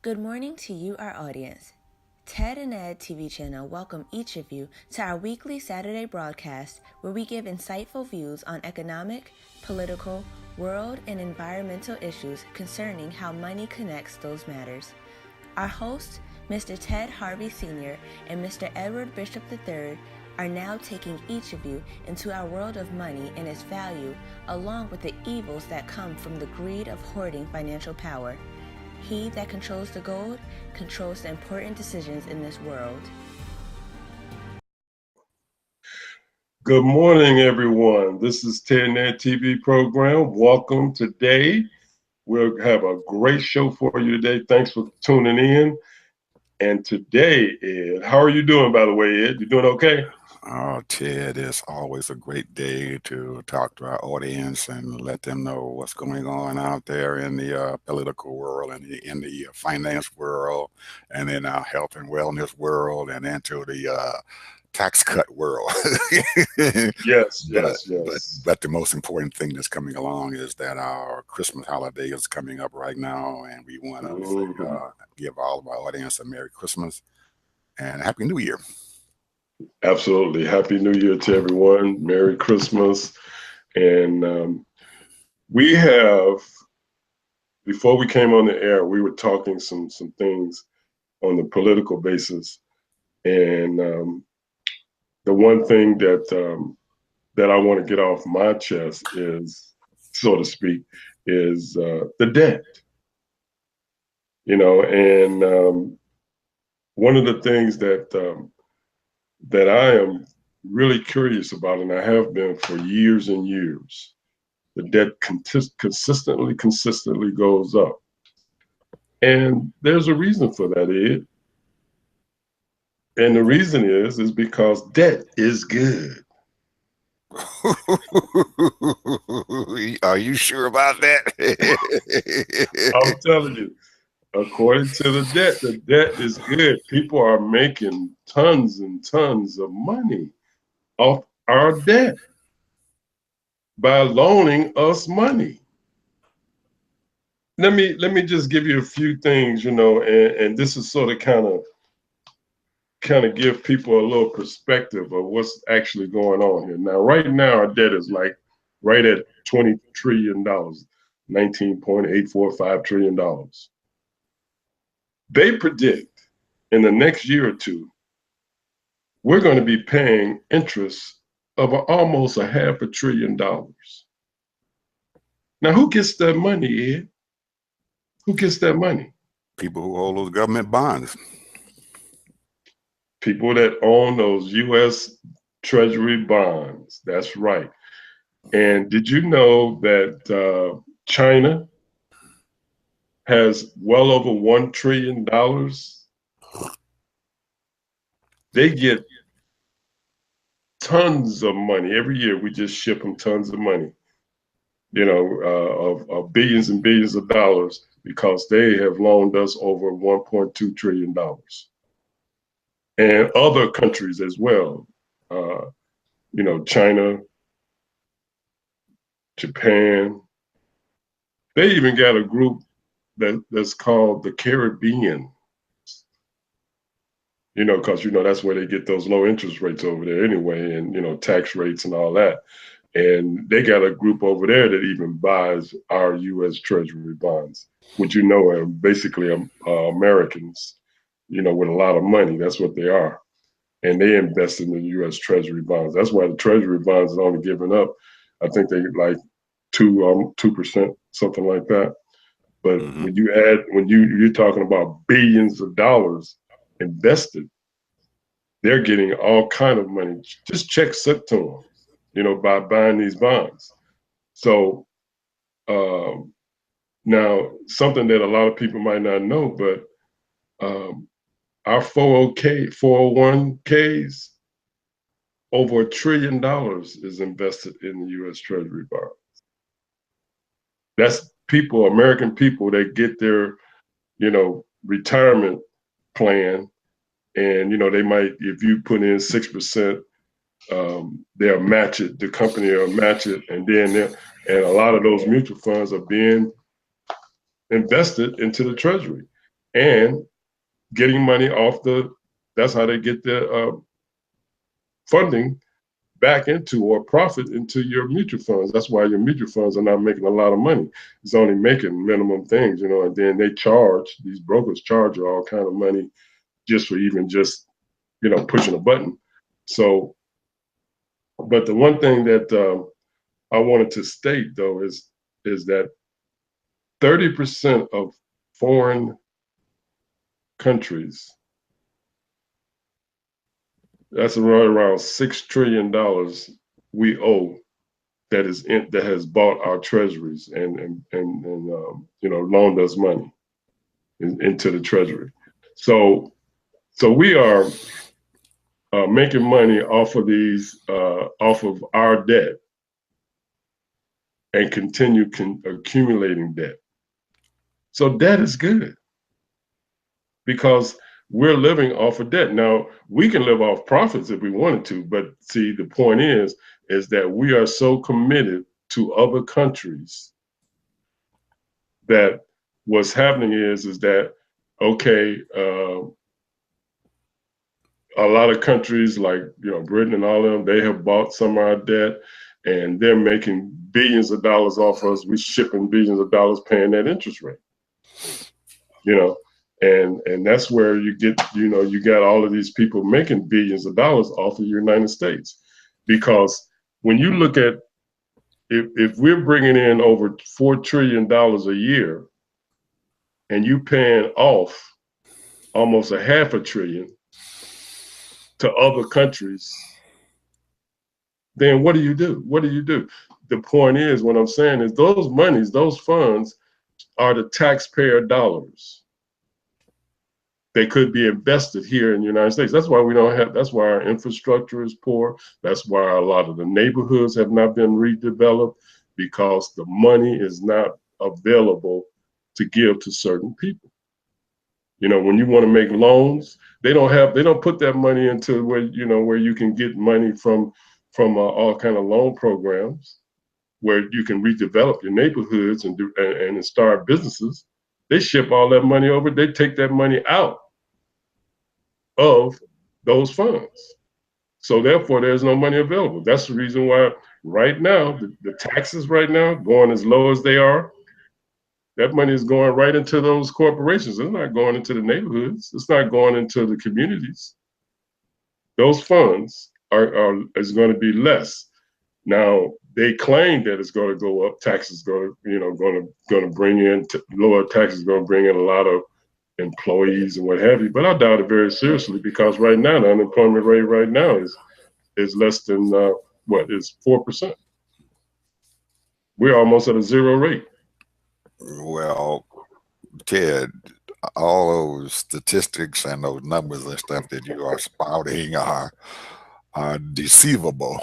Good morning to you, our audience. Ted and Ed TV channel welcome each of you to our weekly Saturday broadcast where we give insightful views on economic, political, world, and environmental issues concerning how money connects those matters. Our hosts, Mr. Ted Harvey Sr. and Mr. Edward Bishop III, are now taking each of you into our world of money and its value, along with the evils that come from the greed of hoarding financial power. He that controls the gold controls the important decisions in this world. Good morning, everyone. This is Ted TV program. Welcome today. We'll have a great show for you today. Thanks for tuning in. And today, Ed, how are you doing, by the way, Ed? You doing okay? Oh, Ted, it's always a great day to talk to our audience and let them know what's going on out there in the political world and in the finance world and in our health and wellness world and into the tax cut world. Yes. But the most important thing that's coming along is that our Christmas holiday is coming up right now, and we want to give all of our audience a Merry Christmas and Happy New Year. Absolutely. Happy New Year to everyone. Merry Christmas. And we have, before we came on the air, we were talking some things on the political basis. And the one thing that I want to get off my chest is, so to speak, is the debt. And one of the things that I am really curious about, and I have been for years and years, the debt consistently goes up. And there's a reason for that, Ed. And the reason is because debt is good. Are you sure about that? I'm telling you, according to the debt is good. People are making tons and tons of money off our debt by loaning us money. Let me just give you a few things, and this is sort of kind of give people a little perspective of what's actually going on here. Now, right now, our debt is like right at $20 trillion, $19.845 trillion. They predict in the next year or two, we're going to be paying interest of almost $500 billion. Now, who gets that money, Ed? Who gets that money? People who hold those government bonds. People that own those U.S. Treasury bonds. That's right. And did you know that China has well over $1 trillion? They get tons of money. Every year we just ship them tons of money, of billions and billions of dollars because they have loaned us over $1.2 trillion. And other countries as well, China, Japan. They even got a group that's called the Caribbean, because, that's where they get those low interest rates over there anyway, and, tax rates and all that. And they got a group over there that even buys our U.S. Treasury bonds, which, are basically Americans, with a lot of money. That's what they are. And they invest in the U.S. Treasury bonds. That's why the Treasury bonds is only giving up, I think they like 2%, something like that. But when you're talking about billions of dollars invested, they're getting all kind of money, just checks sent to them, by buying these bonds. So now something that a lot of people might not know, but our 401ks, over $1 trillion is invested in the U.S. Treasury bonds. That's people, American people, that get their, retirement plan. And, they might, if you put in 6%, they'll match it. The company will match it. And a lot of those mutual funds are being invested into the Treasury. and getting money off that's how they get their funding back into or profit into your mutual funds. That's why your mutual funds are not making a lot of money. It's only making minimum things, and then these brokers charge you all kind of money just for even just, pushing a button. So, but the one thing that I wanted to state though is that 30% of foreign countries, that's around $6 trillion we owe that has bought our treasuries and loaned us money into the treasury. So we are making money off of our debt and continue accumulating debt. So debt is good because we're living off of debt. Now, we can live off profits if we wanted to, but see, the point is that we are so committed to other countries that what's happening is that, okay, a lot of countries like, Britain and all of them, they have bought some of our debt and they're making billions of dollars off us. We're shipping billions of dollars paying that interest rate, and that's where you get, you got all of these people making billions of dollars off of the United States. Because when you look at, if we're bringing in over $4 trillion a year and you paying off almost a $500 billion to other countries, then what do you do? What do you do? The point is, what I'm saying is those funds are the taxpayer dollars. They could be invested here in the United States. That's why that's why our infrastructure is poor. That's why a lot of the neighborhoods have not been redeveloped, because the money is not available to give to certain people. When you want to make loans, they don't put that money into where you can get money from all kind of loan programs where you can redevelop your neighborhoods and start businesses. They ship all that money over. They take that money out of those funds. So therefore, there's no money available. That's the reason why right now, the taxes right now going as low as they are, that money is going right into those corporations. It's not going into the neighborhoods. It's not going into the communities. Those funds is going to be less. Now, they claim that it's going to go up. Taxes going to bring in lower taxes, going to bring in a lot of employees and what have you. But I doubt it very seriously, because right now the unemployment rate right now is less than is 4%. We're almost at a zero rate. Well, Ted, all those statistics and those numbers and stuff that you are spouting are deceivable.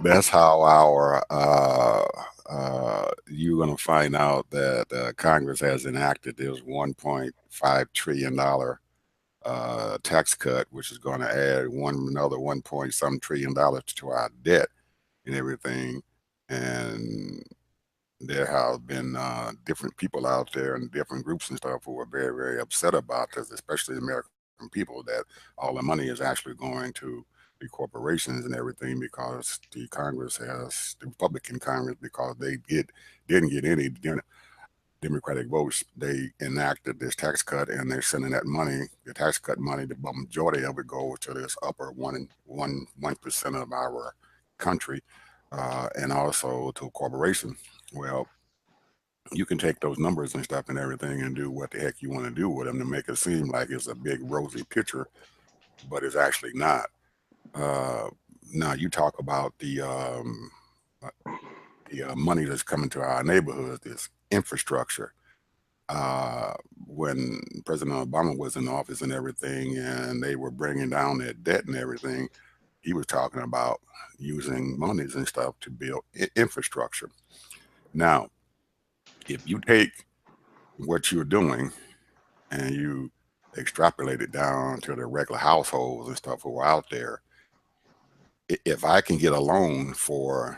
That's how you're going to find out that Congress has enacted this $1.5 trillion tax cut, which is going to add another 1 point some trillion dollars to our debt and everything. And there have been different people out there and different groups and stuff who are very, very upset about this, especially the American people, that all the money is actually going to the corporations and everything, because the Republican Congress, because they didn't get any Democratic votes, they enacted this tax cut, and they're sending that money, the tax cut money, the majority of it goes to this upper 1% of our country, and also to corporations. Well, you can take those numbers and stuff and everything and do what the heck you want to do with them to make it seem like it's a big rosy picture, but it's actually not. Now you talk about the money that's coming to our neighborhoods, this infrastructure. When President Obama was in office and everything, and they were bringing down their debt and everything, he was talking about using monies and stuff to build infrastructure. Now, if you take what you're doing and you extrapolate it down to the regular households and stuff who are out there, if I can get a loan for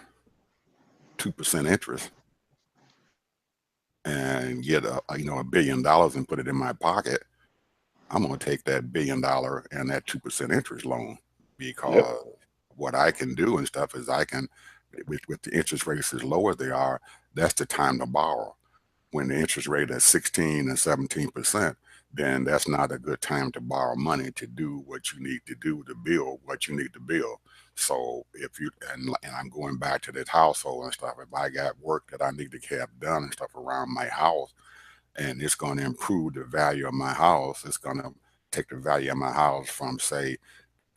2% interest, and and get $1 billion and put it in my pocket, I'm going to take that $1 billion and that 2% interest loan, Yep. because what I can do and stuff is I can, with the interest rates as low as they are, that's the time to borrow. When the interest rate is 16 and 17%, then that's not a good time to borrow money to do what you need to do to build what you need to build. So if you, and I'm going back to this household and stuff, if I got work that I need to have done and stuff around my house, and it's going to improve the value of my house, it's going to take the value of my house from, say,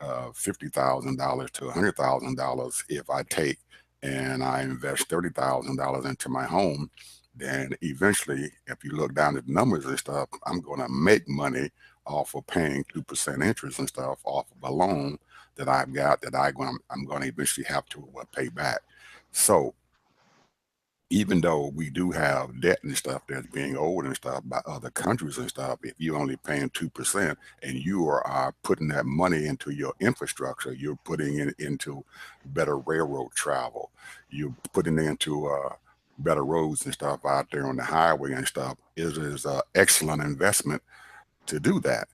$50,000 to $100,000. If I take and I invest $30,000 into my home, then eventually, if you look down at the numbers and stuff, I'm going to make money off of paying 2% interest and stuff off of a loan that I've got that I'm going to eventually have to pay back. So even though we do have debt and stuff that's being owed and stuff by other countries and stuff, if you're only paying 2% and you are putting that money into your infrastructure, you're putting it into better railroad travel, you're putting it into better roads and stuff out there on the highway and stuff, it is an excellent investment to do that,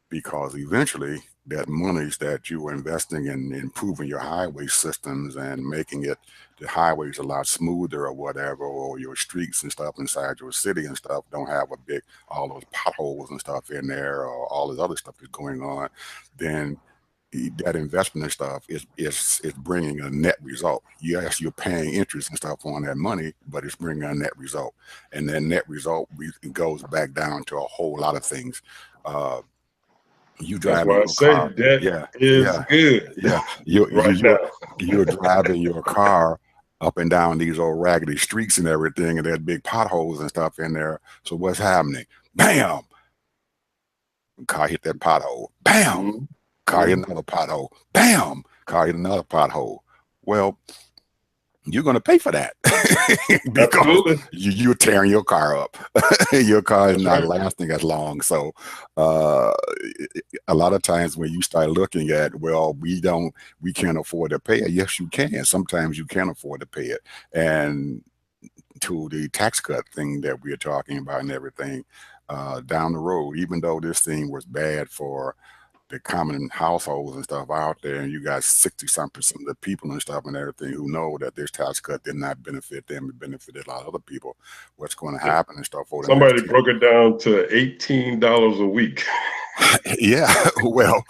because eventually that monies that you are investing in improving your highway systems and making it the highways a lot smoother or whatever, or your streets and stuff inside your city and stuff don't have all those potholes and stuff in there, or all this other stuff that's going on, then that investment and stuff is bringing a net result. Yes, you're paying interest and stuff on that money, but it's bringing a net result, and that net result goes back down to a whole lot of things. You That's driving why I your say car, debt yeah, is yeah, good yeah. You right you now. you're driving your car up and down these old raggedy streets and everything, and there's big potholes and stuff in there. So what's happening? Bam! Car hit that pothole. Bam! Mhm. Car hit another pothole. Bam! Car hit another pothole. Well, you're going to pay for that because Absolutely. you're tearing your car up. Your car is That's not right. lasting as long. So uh, a lot of times when you start looking at, well, we can't afford to pay it. Yes, you can. Sometimes you can afford to pay it. And to the tax cut thing that we're talking about and everything, down the road, even though this thing was bad for the common households and stuff out there, and you got 60-some% of the people and stuff and everything who know that this tax cut did not benefit them, it benefited a lot of other people. What's going to happen and stuff over the next Somebody 10 broke it down to $18 a week. Yeah, well,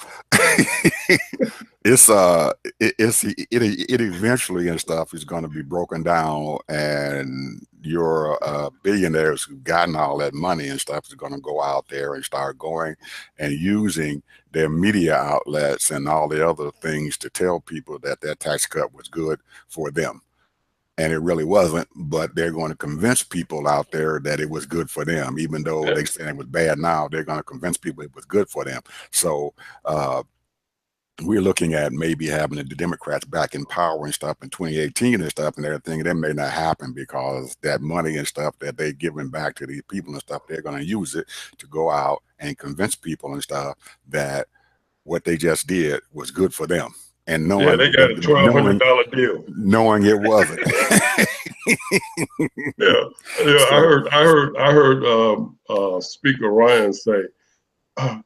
it's it eventually and stuff is going to be broken down, and your billionaires who've gotten all that money and stuff is going to go out there and start going and using their media outlets and all the other things to tell people that that tax cut was good for them. And it really wasn't, but they're going to convince people out there that it was good for them, even though Yeah. they say it was bad now. They're going to convince people it was good for them. So we're looking at maybe having the Democrats back in power and stuff in 2018 and stuff and everything. That may not happen because that money and stuff that they're giving back to these people and stuff, they're going to use it to go out and convince people and stuff that what they just did was good for them. And Yeah, they got a $1,200 deal. knowing it wasn't. Yeah, yeah. So I heard Speaker Ryan say, a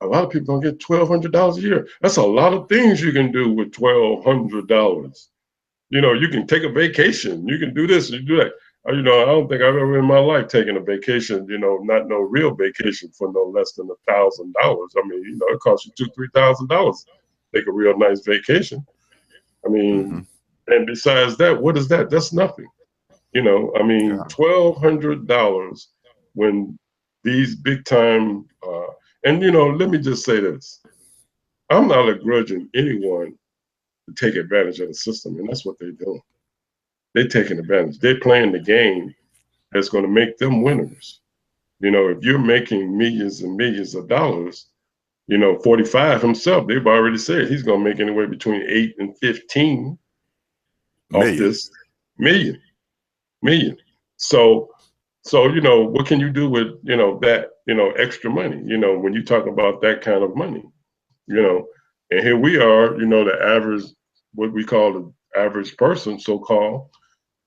lot of people don't get $1,200 a year. That's a lot of things you can do with $1,200. You can take a vacation. You can do this. You do that. I don't think I've ever in my life taken a vacation. Not no real vacation for no less than $1,000. I mean, it costs you $2,000-$3,000 take a real nice vacation. I mean, and besides that, what is that? That's nothing. I mean, yeah, $1,200 when these big time, and let me just say this: I'm not grudging anyone to take advantage of the system, and that's what they're doing. They're taking advantage. They're playing the game that's going to make them winners. If you're making millions and millions of dollars, 45 himself, they've already said he's going to make anywhere between 8 and 15 off million. this million. So what can you do with that extra money? When you talk about that kind of money, and here we are, the average, what we call the average person, so called,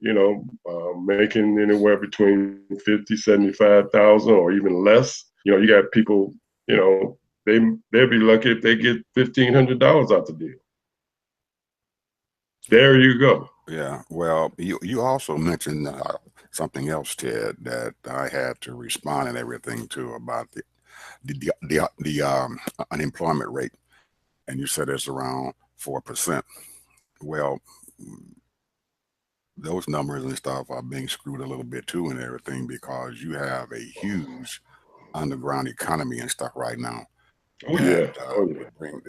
making anywhere between 50, 75,000 or even less. You got people, they'll be lucky if they get $1,500 out the deal. There you go. Yeah, well, you also mentioned something else, Ted, that I had to respond and everything to about the unemployment rate, and you said it's around 4%. Well, those numbers and stuff are being screwed a little bit too and everything because you have a huge underground economy and stuff right now Oh that yeah. Oh yeah. would bring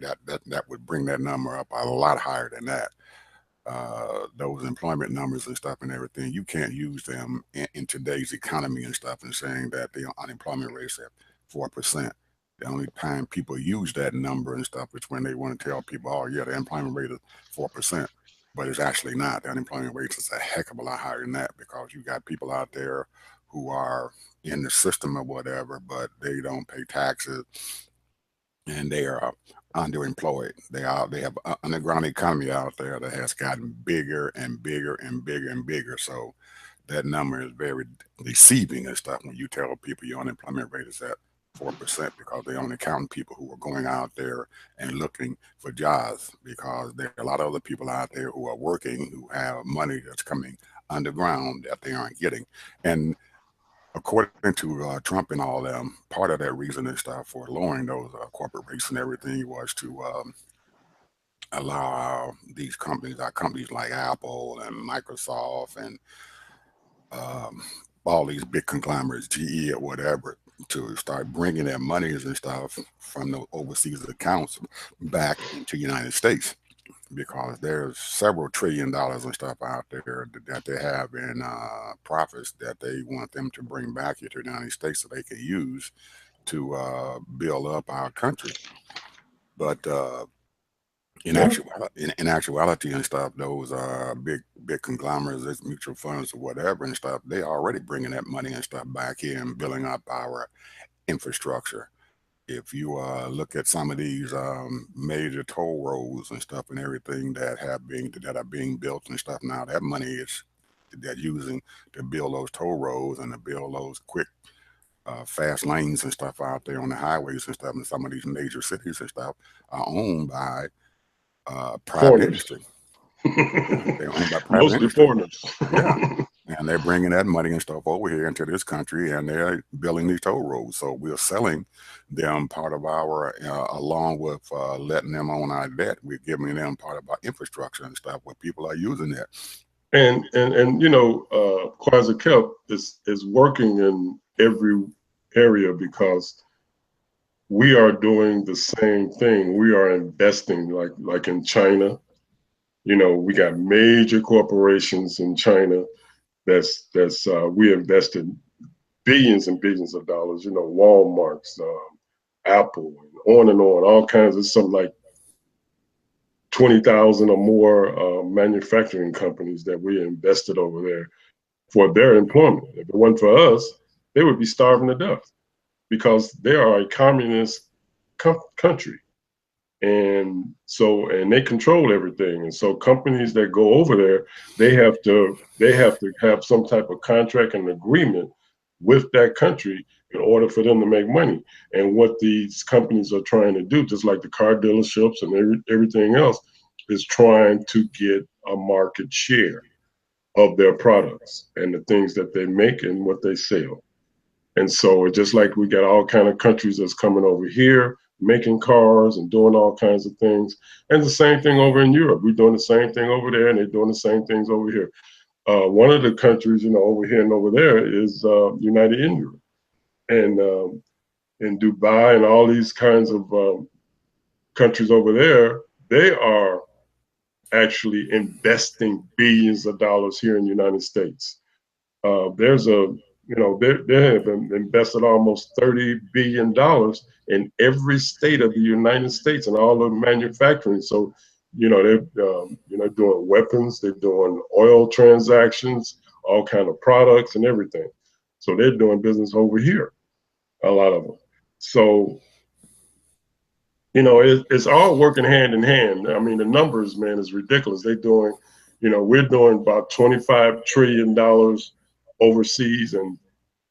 that would bring that number up a lot higher than that. Those employment numbers and stuff and everything, you can't use them in today's economy and stuff and saying that the unemployment rate is at 4%. The only time people use that number and stuff is when they want to tell people, oh yeah, the employment rate is 4%. But it's actually not. The unemployment rate is a heck of a lot higher than that because you got people out there who are in the system or whatever, but they don't pay taxes and they are underemployed. They have an underground economy out there that has gotten bigger and bigger and bigger and bigger. So that number is very deceiving and stuff when you tell people your unemployment rate is at 4% because they only count people who are going out there and looking for jobs because there are a lot of other people out there who are working who have money that's coming underground that they aren't getting. And according to Trump and all them, part of that reason and stuff for lowering those corporate rates and everything was to allow these companies, companies like Apple and Microsoft and um, all these big conglomerates, GE or whatever, to start bringing their monies and stuff from the overseas accounts back into the United States because there's several $1 trillion and stuff out there that they have in profits that they want them to bring back here to the United States so they can use to build up our country. But in actuality and stuff, those big conglomerates, those mutual funds or whatever and stuff, they already bringing that money and stuff back here and building up our infrastructure. If you look at some of these major toll roads and stuff and everything that are being built and stuff now, that money is they're using to build those toll roads and to build those quick fast lanes and stuff out there on the highways and stuff in some of these major cities and stuff are owned by private Foreigners. industry. Yeah, they're owned by private Mostly industry. foreigners. Yeah. And they're bringing that money and stuff over here into this country, and they're building these toll roads. So we're selling them part of our, along with letting them own our debt. We're giving them part of our infrastructure and stuff where people are using that. And Kwanzaa Kelp is working in every area because we are doing the same thing. We are investing like in China. We got major corporations in China that's we invested billions and billions of dollars. Walmart's, Apple, and on, all kinds of something like 20,000 or more manufacturing companies that we invested over there for their employment. If it wasn't for us, they would be starving to death because they are a communist country. And they control everything. And so companies that go over there, they have to have some type of contract and agreement with that country in order for them to make money. And what these companies are trying to do, just like the car dealerships and everything else, is trying to get a market share of their products and the things that they make and what they sell. And so it's just like we got all kind of countries that's coming over here making cars and doing all kinds of things. And the same thing over in Europe. We're doing the same thing over there, and they're doing the same things over here. One of the countries, over here and over there is United Emirates and in Dubai and all these kinds of countries over there. They are actually investing billions of dollars here in the United States. There's a they have invested almost $30 billion in every state of the United States and all the manufacturing. So, they're doing weapons, they're doing oil transactions, all kind of products and everything. So they're doing business over here, a lot of them. So, it's all working hand in hand. I mean, the numbers, man, is ridiculous. They're doing, We're doing about $25 trillion overseas and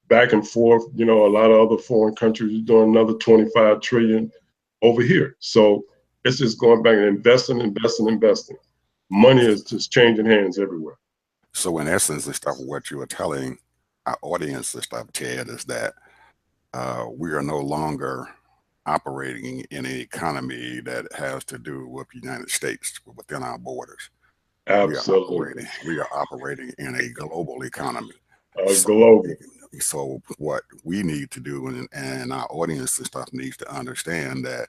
back and forth. A lot of other foreign countries are doing another 25 trillion over here. So it's just going back and investing, investing, investing. Money is just changing hands everywhere. So in essence and stuff, what you are telling our audience and stuff, Ted, is that we are no longer operating in an economy that has to do with the United States within our borders. Absolutely. We are operating in a global economy. Global. So what we need to do, and our audience and stuff needs to understand that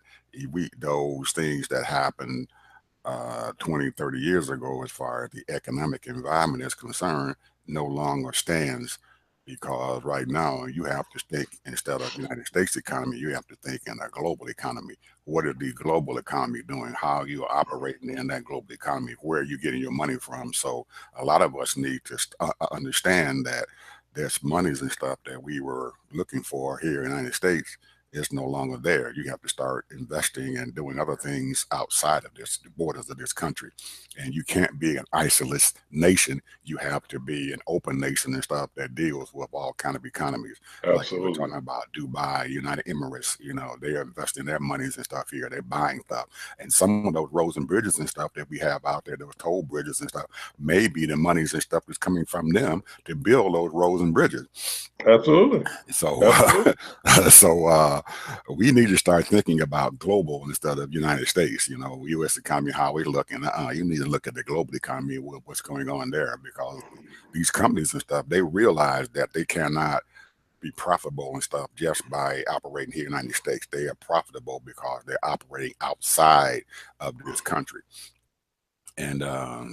those things that happened 20, 30 years ago, as far as the economic environment is concerned, no longer stands, because right now you have to think, instead of United States economy, you have to think in a global economy. What is the global economy doing? How are you operating in that global economy? Where are you getting your money from? So a lot of us need to understand that there's monies and stuff that we were looking for here in the United States is no longer there. You have to start investing and doing other things outside of the borders of this country. And you can't be an isolated nation. You have to be an open nation and stuff that deals with all kind of economies. Like you were Absolutely. talking about Dubai, United Emirates, they're investing their monies and stuff here. They're buying stuff. And some of those roads and bridges and stuff that we have out there, those toll bridges and stuff, maybe the monies and stuff is coming from them to build those roads and bridges. Absolutely. So, Absolutely. so we need to start thinking about global instead of United States. U.S. economy, how we looking. You need to look at the global economy, what's going on there, because these companies and stuff, they realize that they cannot be profitable and stuff just by operating here in the United States. They are profitable because they're operating outside of this country. And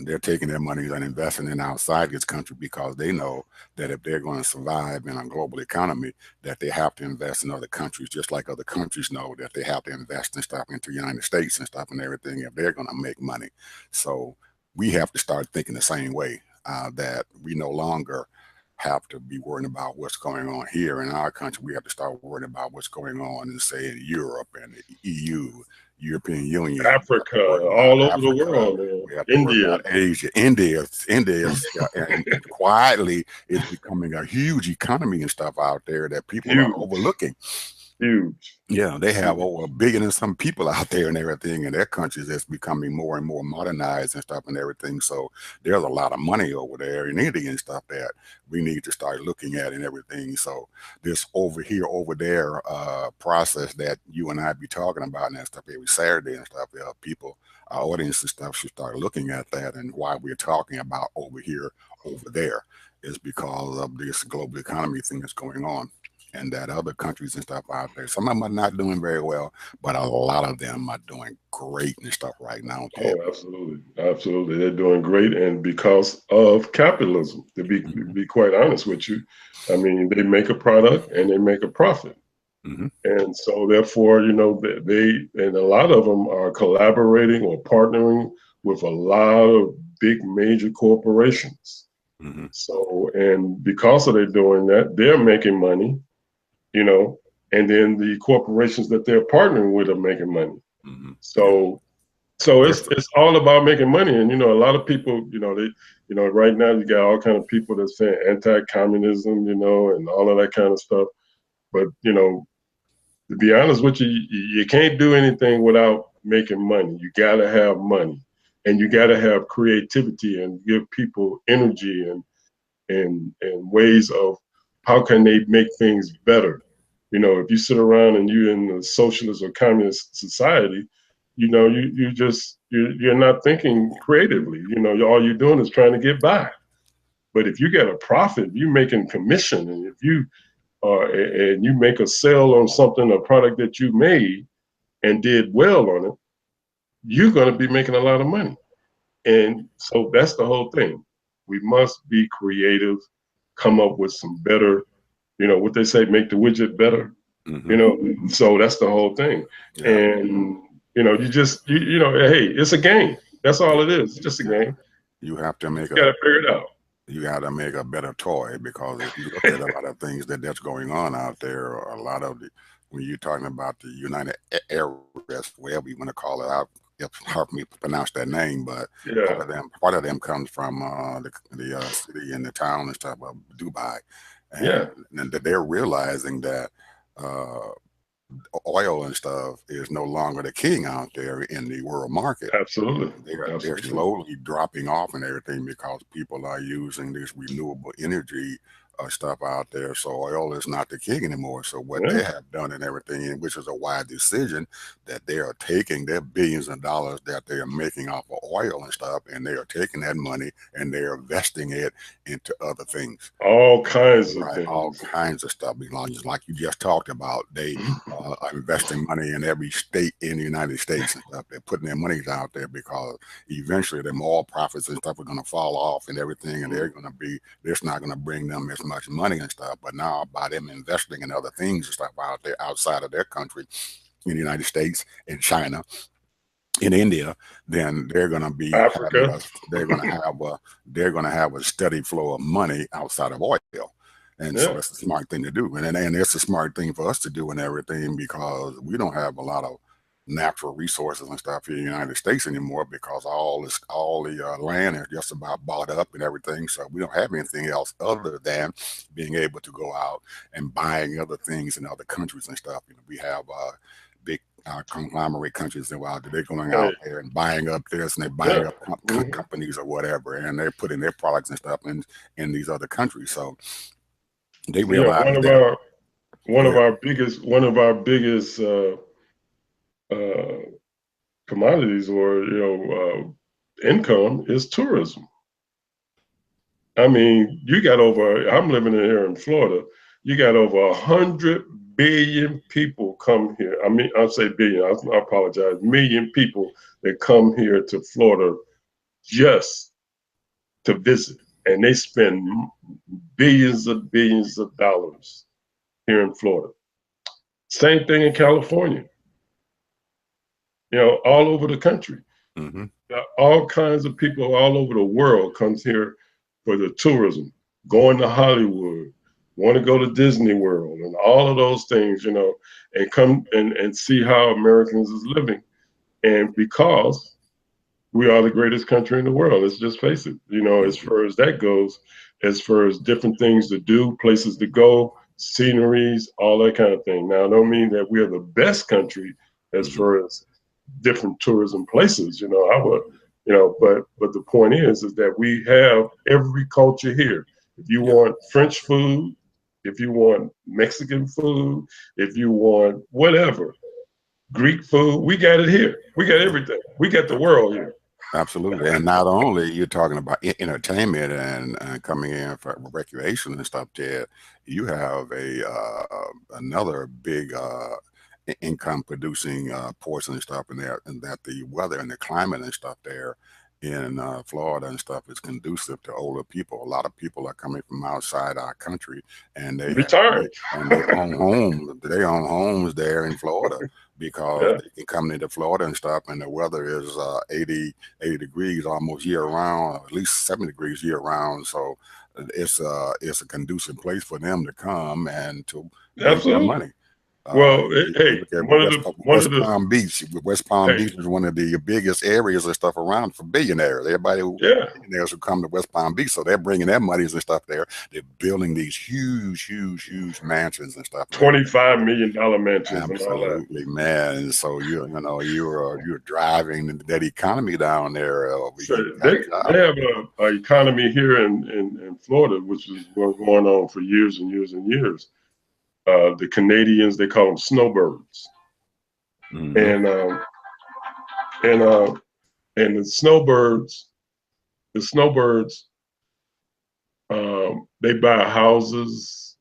they're taking their money and investing in outside this country because they know that if they're going to survive in a global economy, that they have to invest in other countries, just like other countries know that they have to invest and stuff into the United States and stuff and everything if they're going to make money. So we have to start thinking the same way, that we no longer have to be worrying about what's going on here in our country. We have to start worrying about what's going on in, say, in Europe and the EU, European Union. Africa, Worry about all over the Africa. world, man. We have to worry India, about Asia. India is and quietly is becoming a huge economy and stuff out there that people are huge, overlooking. huge. Yeah, they have over 1 billion and some people out there and everything, and their countries that's becoming more and more modernized and stuff and everything. So there's a lot of money over there in India and stuff that we need to start looking at and everything. So this over here, over there process that you and I be talking about and that stuff every Saturday and stuff, people, our audience and stuff should start looking at that, and why we're talking about over here, over there, is because of this global economy thing that's going on, and that other countries and stuff out there, some of them are not doing very well, but a lot of them are doing great and stuff right now, Ted. Oh, absolutely, absolutely. They're doing great, and because of capitalism, to be quite honest with you, I mean, they make a product and they make a profit, Mm-hmm. and so therefore, they and a lot of them are collaborating or partnering with a lot of big major corporations. Mm-hmm. So, and because of they doing that, they're making money, you know, and then the corporations that they're partnering with are making money. Mm-hmm. Yeah. So so They're it's all about making money. And a lot of people, they right now you got all kind of people that's saying anti-communism, and all of that kind of stuff. But to be honest with you, you can't do anything without making money. You gotta have money, and you gotta have creativity and give people energy and ways of how can they make things better. If you sit around and you're in a socialist or communist society, you're not thinking creatively. All you're doing is trying to get by. But if you get a profit, you making commission, and if you and you make a sale on something, a product that you made and did well on it, you're going to be making a lot of money. And so that's the whole thing. We must be creative, come up with some better, what they say, make the widget better. Mm-hmm. So that's the whole thing. Yeah. And you just hey, it's a game. That's all it is. It's just a Yeah. game. You have to make You got to figure it out. you got to make a better toy, because if you look at a lot of things that's going on out there, a lot of when you're talking about the United Areas, whatever you want to call it out, help me pronounce that name, but Yeah, part of them comes from the city and the town and stuff of Dubai, yeah, and that they're realizing that uh, oil and stuff is no longer the king out there in the world market. absolutely, They're absolutely. slowly dropping off and everything because people are using this renewable energy stuff out there. So oil is not the king anymore. So what Yeah. they have done and everything, and which is a wise decision, that they are taking their billions of dollars that they are making off of oil and stuff, and they are taking that money and they are investing it into other things. All kinds of Right, all things. kinds of stuff. Just like you just talked about, they are investing money in every state in the United States and stuff. They're putting their monies out there because eventually them oil profits and stuff are going to fall off and everything, and they're going to be, it's not going to bring them as much money and stuff. But now by them investing in other things and stuff out there outside of their country, in the United States, in China, in India, then they're going to be having Africa. us. They're going to have a steady flow of money outside of oil. And so Yeah. it's a smart thing to do. And it's a smart thing for us to do and everything because we don't have a lot of natural resources and stuff here in the United States anymore because all the land is just about bought up and everything. So we don't have anything else other than being able to go out and buying other things in other countries and stuff. We have big conglomerate countries that they're going Hey, out there and buying up this and they're yeah. buying up companies or whatever, and they're putting their products and stuff in these other countries. So they Yeah. realize that. One Go of ahead. our biggest uh, commodities or income is tourism. I mean, you got over. I'm living here in Florida. You got over 100 billion people come here. I mean, I'll say billion. I apologize. Million people that come here to Florida just to visit, and they spend billions of dollars here in Florida. Same thing in California. All over the country. Mm-hmm. All kinds of people all over the world comes here for the tourism, going to Hollywood, want to go to Disney World, and all of those things, and come and see how Americans is living. And because we are the greatest country in the world, let's just face it, as Mm-hmm. far as that goes, as far as different things to do, places to go, sceneries, all that kind of thing. Now, I don't mean that we are the best country as Mm-hmm. far as different tourism places. I would, but the point is that we have every culture here. If you Yeah, want French food, if you want Mexican food, if you want whatever, Greek food, we got it here. We got yeah, everything. We got the world here. absolutely. And not only you're talking about entertainment and coming in for recreation and stuff, Ted, you have another big income producing portion and stuff in there, and that the weather and the climate and stuff there in Florida and stuff is conducive to older people. A lot of people are coming from outside our country, and Retiring. they own homes. They own homes there in Florida because Yeah, they can come into Florida and stuff, and the weather is 80 degrees almost year round, at least 70 degrees year round. So it's a conducive place for them to come and to make their absolutely. money. Well, You hey, look at West Palm Beach. West Palm hey, Beach is one of the biggest areas and stuff around for billionaires. yeah, Billionaires who come to West Palm Beach, so they're bringing their monies and stuff there. They're building these huge mansions and stuff and everything. $25 million mansions and all that. Absolutely, man. And so you're driving that economy down there So because you got they jobs. have a economy here in Florida, which has been going on for years and years and years. The Canadians, they call them snowbirds, Mm-hmm. and and uh, and the snowbirds, they buy houses,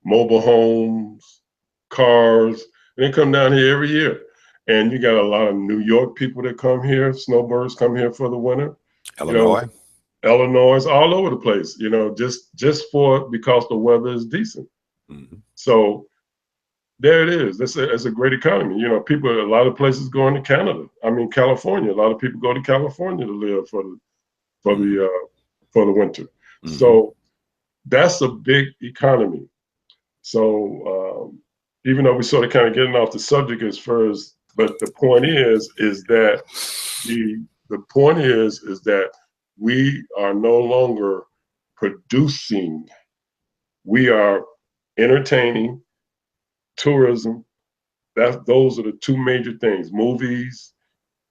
mobile homes, cars, and they come down here every year. And you got a lot of New York people that come here. Snowbirds come here for the winter. You know, Illinois. Illinois, all over the place. Just because the weather is decent. Mm-hmm. So there it is. That's a great economy. A lot of places going to Canada. I mean, California. A lot of people go to California to live for Mm-hmm. the for the winter. Mm-hmm. So that's a big economy. So even though we sort of kind of getting off the subject as far as, but the point is that The point is that we are no longer producing. We are entertaining, tourism. Those are the two major things: movies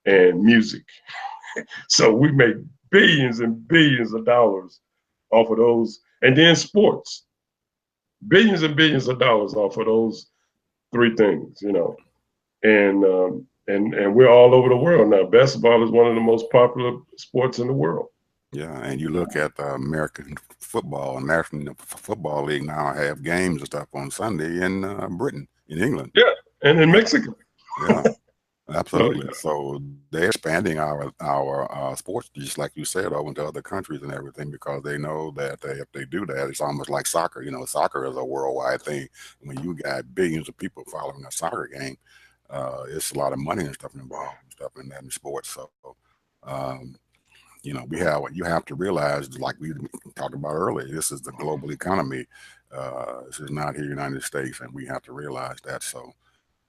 and music. So we make billions and billions of dollars off of those, and then sports, billions and billions of dollars off of those three things. And we're all over the world now. Basketball is one of the most popular sports in the world. Yeah, and you look at American football, National Football League now have games and stuff on Sunday in Britain, in England. Yeah, and in Yeah, Mexico. yeah, So absolutely. So they're expanding our sports, just like you said, over into other countries and everything, because they know that if they do that, it's almost like soccer. Soccer is a worldwide thing. When you got billions of people following a soccer game, it's a lot of money and stuff involved and stuff in that in sports. So. Um, you have to realize, like we talked about earlier, this is the global economy. This is not here in the United States, and we have to realize that. So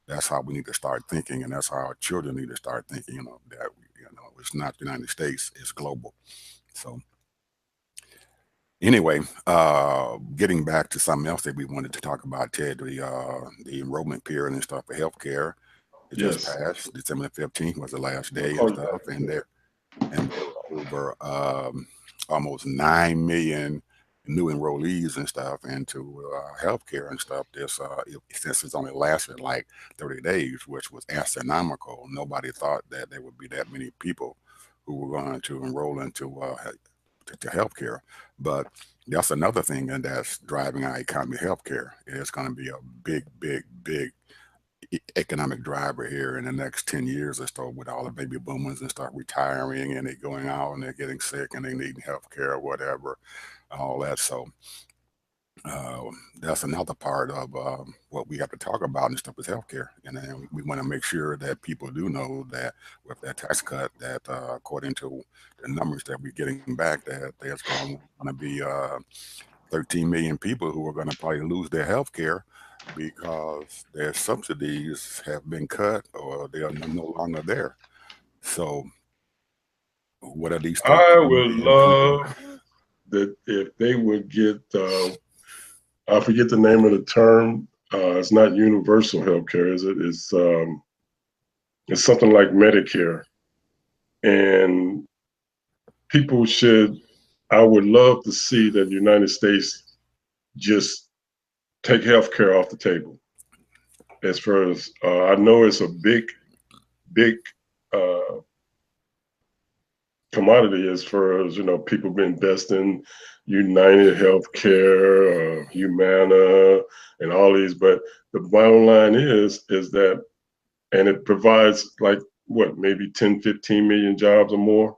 that's how we need to start thinking, and that's how our children need to start thinking. That it's not the United States; it's global. So anyway, getting back to something else that we wanted to talk about, Ted, the enrollment period and stuff for healthcare. It just yes, passed. December 15th was the last I'll day and call you stuff, back. Yeah. and there were over almost 9 million new enrollees and stuff into healthcare and stuff. Since it's only lasted like 30 days, which was astronomical. Nobody thought that there would be that many people who were going to enroll into to healthcare. But that's another thing, and that's driving our economy. Healthcare is going to be a big, big, big economic driver here in the next 10 years or so, with all the baby boomers and start retiring and they're going out and they're getting sick and they need health care or whatever, all that. So uh, that's another part of what we have to talk about and stuff is healthcare. And then we want to make sure that people do know that with that tax cut, that according to the numbers that we're getting back, that there's going to be 13 million people who are going to probably lose their health care because their subsidies have been cut or they are no longer there. So, what are these I 13 would million people? love that if they would get, I forget the name of the term. It's not universal health care, is it? It's something like Medicare. And people should, I would love to see that the United States just take health care off the table. As far as I know, it's a big uh, commodity as far as people been investing United Healthcare, Humana, and all these. But the bottom line is that, and it provides like what, maybe 10, 15 million jobs or more,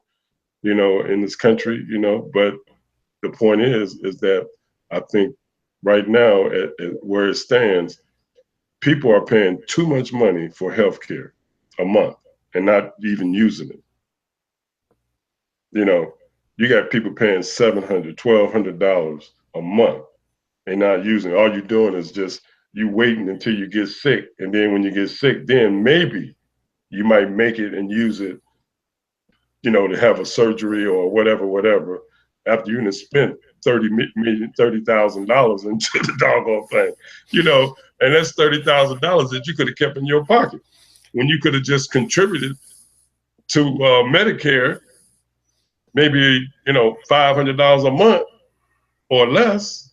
in this country. But the point is that I think right now at where it stands, people are paying too much money for healthcare a month and not even using it. You know, you got people paying $700, $1,200 a month and not using it. All you're doing is just you waiting until you get sick, and then when you get sick, then maybe you might make it and use it, to have a surgery or whatever. After you have spent $30,000 into the doggone thing, and that's $30,000 that you could have kept in your pocket when you could have just contributed to Medicare, maybe $500 a month or less,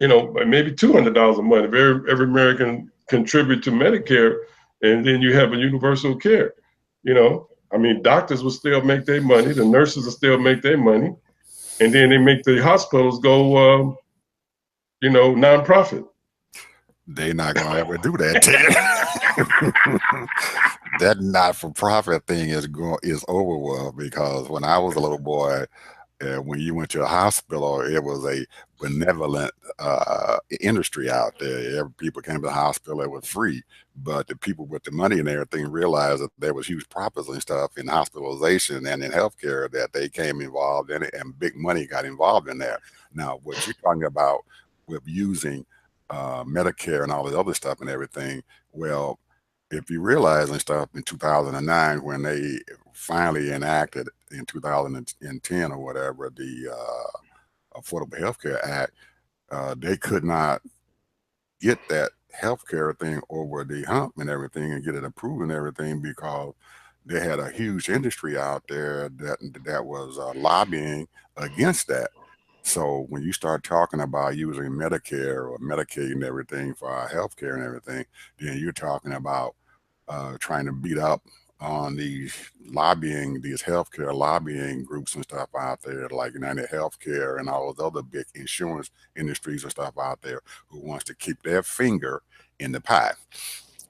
maybe $200 a month if every American contribute to Medicare, and then you have a universal care. I mean, doctors will still make their money, the nurses will still make their money, and then they make the hospitals go, nonprofit. They're not going to ever do that, Ted. That not-for-profit thing is over with, because when I was a little boy, when you went to a hospital, it was a benevolent industry out there. People came to the hospital, it was free. But the people with the money and everything realized that there was huge profits and stuff in hospitalization and in healthcare, that they came involved in it, and big money got involved in there. Now, what you're talking about with using Medicare and all this other stuff and everything, well, if you realize and stuff, in 2009, when they finally enacted in 2010 or whatever, the Affordable Health Care Act, they could not get that healthcare thing over the hump and everything and get it approved and everything because they had a huge industry out there that was lobbying against that. So when you start talking about using Medicare or Medicaid and everything for our healthcare and everything, then you're talking about trying to beat up on these healthcare lobbying groups and stuff out there, like United Healthcare and all those other big insurance industries and stuff out there who wants to keep their finger in the pie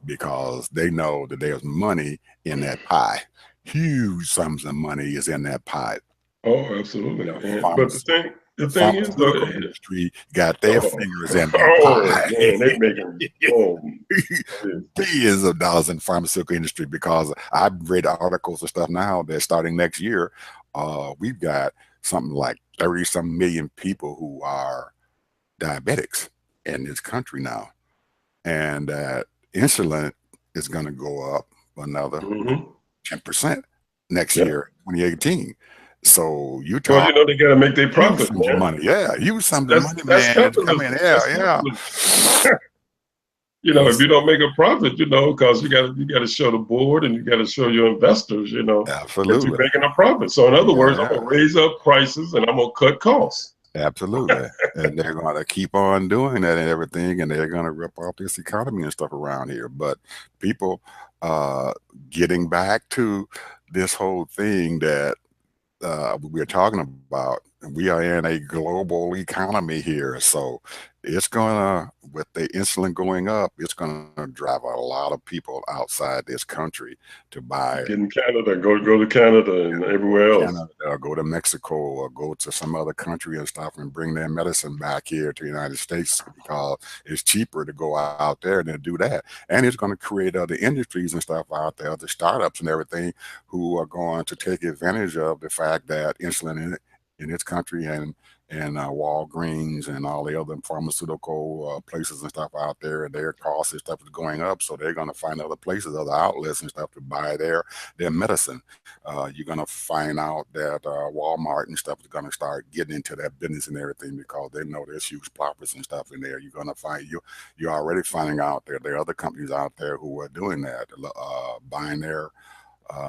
because they know that there's money in that pie. Huge sums of money is in that pie. Oh, absolutely. The But the thing is, though, pharmaceutical industry got their oh, fingers in that oh pie. man, they making Billions of dollars in the pharmaceutical industry because I've read articles and stuff now that starting next year, we've got something like 30 some million people who are diabetics in this country now. And that insulin is going to go up another mm-hmm. 10% next Yeah. year, 2018. So you Well, talk they got to make their huge profit, sums of man. money. Yeah, huge sums of money, That's man. Come in. capitalism. Yeah, That's yeah. capitalism. If you don't make a profit, because you got to show the board and you got to show your investors, that you're Absolutely. making a profit. So in other words, I'm Yeah, gonna raise up prices and I'm gonna cut costs. absolutely. And they're going to keep on doing that and everything, and they're going to rip off this economy and stuff around here. But people, getting back to this whole thing that we're talking about, we are in a global economy here. So it's gonna, with the insulin going up, it's gonna drive a lot of people outside this country to buy. Get in Canada, go to Canada and Go to everywhere else. Canada or go to Mexico or go to some other country and stuff and bring their medicine back here to the United States because it's cheaper to go out there than to do that. And it's going to create other industries and stuff out there, other startups and everything who are going to take advantage of the fact that insulin in this country and Walgreens and all the other pharmaceutical places and stuff out there, their costs and stuff is going up. So they're going to find other places, other outlets and stuff to buy their medicine. You're going to find out that Walmart and stuff is going to start getting into that business and everything because they know there's huge profits and stuff in there. You're going to find you're already finding out there are other companies out there who are doing that, buying their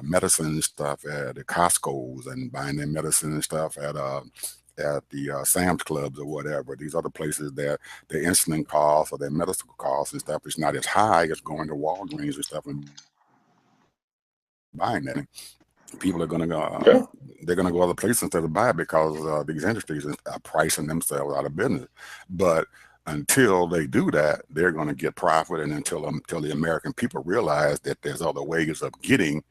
medicine and stuff at the Costco's and buying their medicine and stuff at the Sam's Clubs or whatever. These other places that their insulin costs or their medical costs and stuff is not as high as going to Walgreens and stuff and buying that. People are going to go, they're going to go other places instead of buy it because these industries are pricing themselves out of business. But until they do that, they're going to get profit, and until the American people realize that there's other ways of getting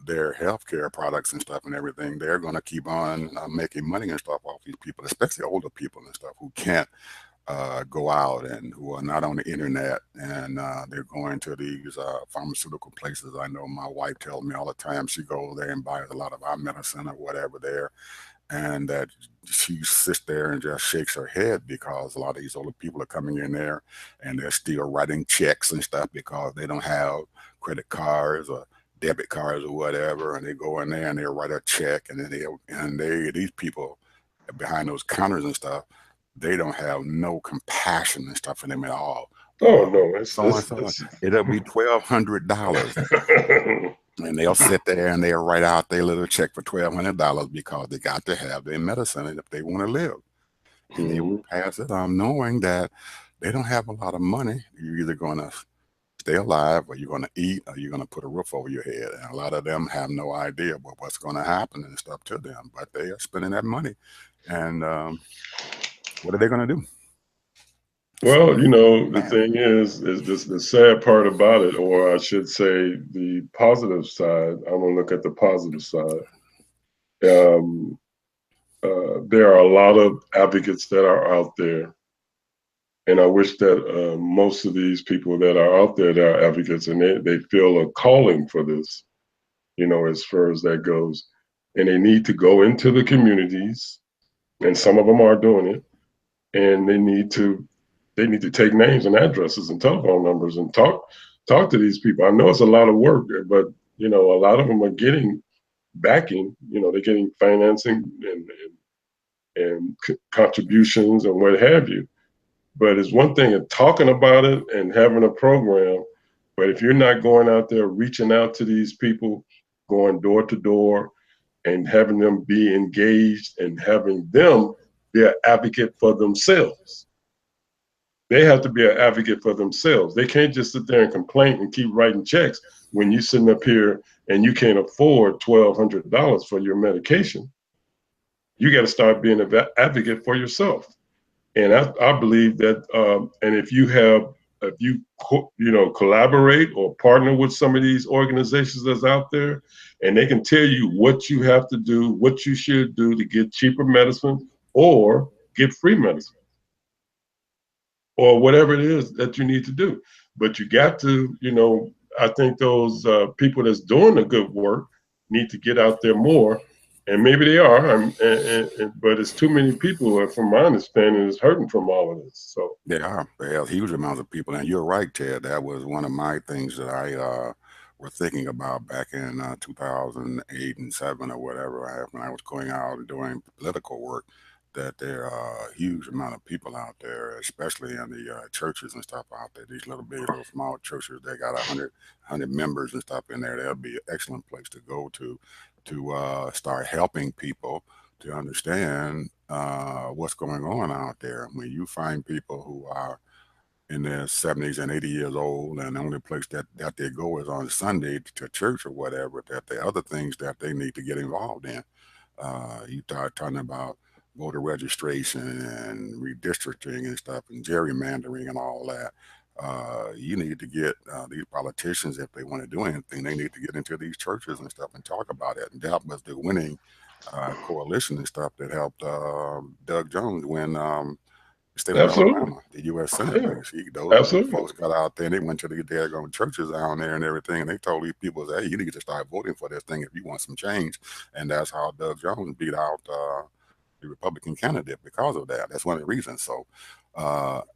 their healthcare products and stuff and everything, they're going to keep on making money and stuff off these people, especially older people and stuff who can't go out and who are not on the internet, and they're going to these pharmaceutical places. I know my wife tells me all the time she goes there and buys a lot of our medicine or whatever there, and that she sits there and just shakes her head because a lot of these older people are coming in there and they're still writing checks and stuff because they don't have credit cards or debit cards or whatever, and they go in there and they write a check, and then these people behind those counters and stuff, they don't have no compassion and stuff in them at all. Oh no, It'll be $1,200. And they'll sit there and they'll write out their little check for $1,200 because they got to have their medicine if they want to live. And they will pass it on knowing that they don't have a lot of money. You're either going to stay alive or you're going to eat or you're going to put a roof over your head. And a lot of them have no idea what's going to happen and stuff to them, but they are spending that money. And what are they going to do? Well, the thing is just the sad part about it, or I should say the positive side. I'm going to look at the positive side. There are a lot of advocates that are out there. And I wish that most of these people that are out there that are advocates and they feel a calling for this, as far as that goes. And they need to go into the communities, and some of them are doing it, and they need to take names and addresses and telephone numbers and talk talk to these people. I know it's a lot of work, but you know, a lot of them are getting backing. You know, they're getting financing and contributions and what have you. But it's one thing of talking about it and having a program. But if you're not going out there reaching out to these people, going door to door and having them be engaged and having them be an advocate for themselves. They have to be an advocate for themselves. They can't just sit there and complain and keep writing checks when you're sitting up here and you can't afford $1,200 for your medication. You got to start being an advocate for yourself. And I believe that, and if you collaborate or partner with some of these organizations that's out there, and they can tell you what you have to do, what you should do to get cheaper medicine or get free medicine or whatever it is that you need to do. But you got to, I think those people that's doing the good work need to get out there more. And maybe they are, but it's too many people, from my understanding, is hurting from all of this. So They have huge amounts of people, and you're right, Ted. That was one of my things that I were thinking about back in 2008 and 7 or whatever, when I was going out and doing political work. That there are a huge amount of people out there, especially in the churches and stuff out there. These little small churches, they got 100 members and stuff in there. That'll be an excellent place to go to start helping people to understand what's going on out there. When you find people who are in their 70s and 80 years old, and the only place that they go is on Sunday to church or whatever, that there are other things that they need to get involved in. You start talking about voter registration and redistricting and stuff and gerrymandering and all that. You need to get these politicians, if they want to do anything, they need to get into these churches and stuff and talk about it. And that was the winning coalition and stuff that helped Doug Jones win the state of absolutely, Alabama, the U.S. Senate yeah, race. Those absolutely. folks got out there and they went to the daggone churches down there and everything, and they told these people, hey, you need to start voting for this thing if you want some change. And that's how Doug Jones beat out the Republican candidate because of that. That's one of the reasons. So,